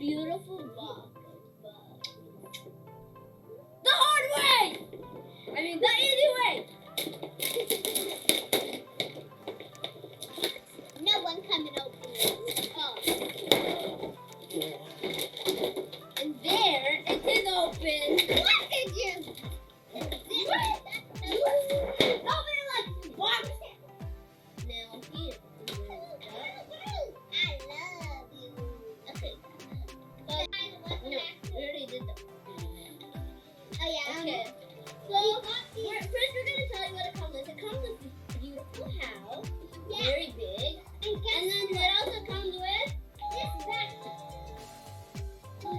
beautiful box. The hard way! I mean, the easy way! No one come and open it. Oh. And there, it is open. What did you? Open it like box. Now here. I love you. Okay. No, we already did that. Oh yeah. Okay. So first we're gonna tell you what it comes with. It comes with this beautiful house. Yeah. Very big. And then what else it comes with? This back. Oh,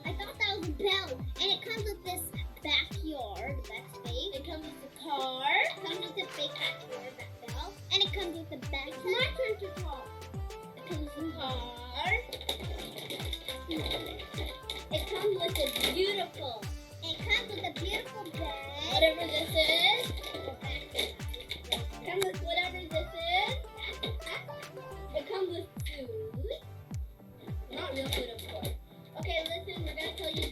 I thought that was a bell. And it comes with this backyard, back space. It comes with the car. It comes with the big backyard, back bell. And it comes with the back. It's my turn to talk. It comes with the car. It comes with a beautiful. It comes with a beautiful bed. Whatever this is. It comes with whatever this is. It comes with food. Not real food, of course. Okay, listen, we're gonna tell you the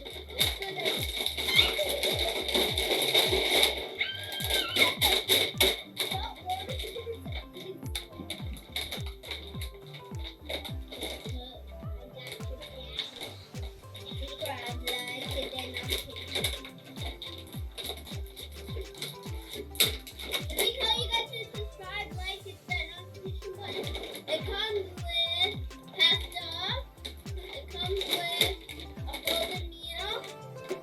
It comes with pasta. It comes with a frozen meal. It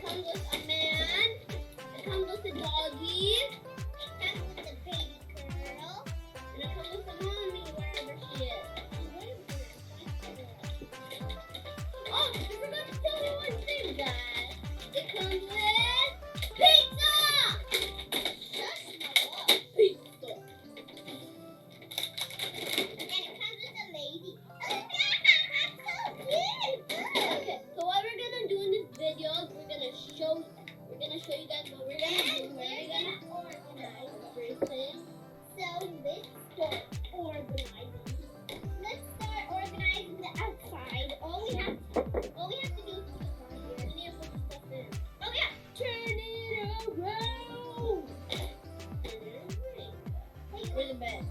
comes with a man. It comes with a doggy. It comes with a baby girl. And it comes with a mommy wherever she is. Oh, I forgot to tell you one thing, guys. It comes with pizza! Pizza. Okay, so what we're gonna do in this video is we're gonna show you guys what we're gonna do. We're gonna organize everything. So let's start organizing. Let's start organizing the outside. All we have to do is put stuff on here. We need to put the stuff in. Oh yeah, turn it around. Where's the bed?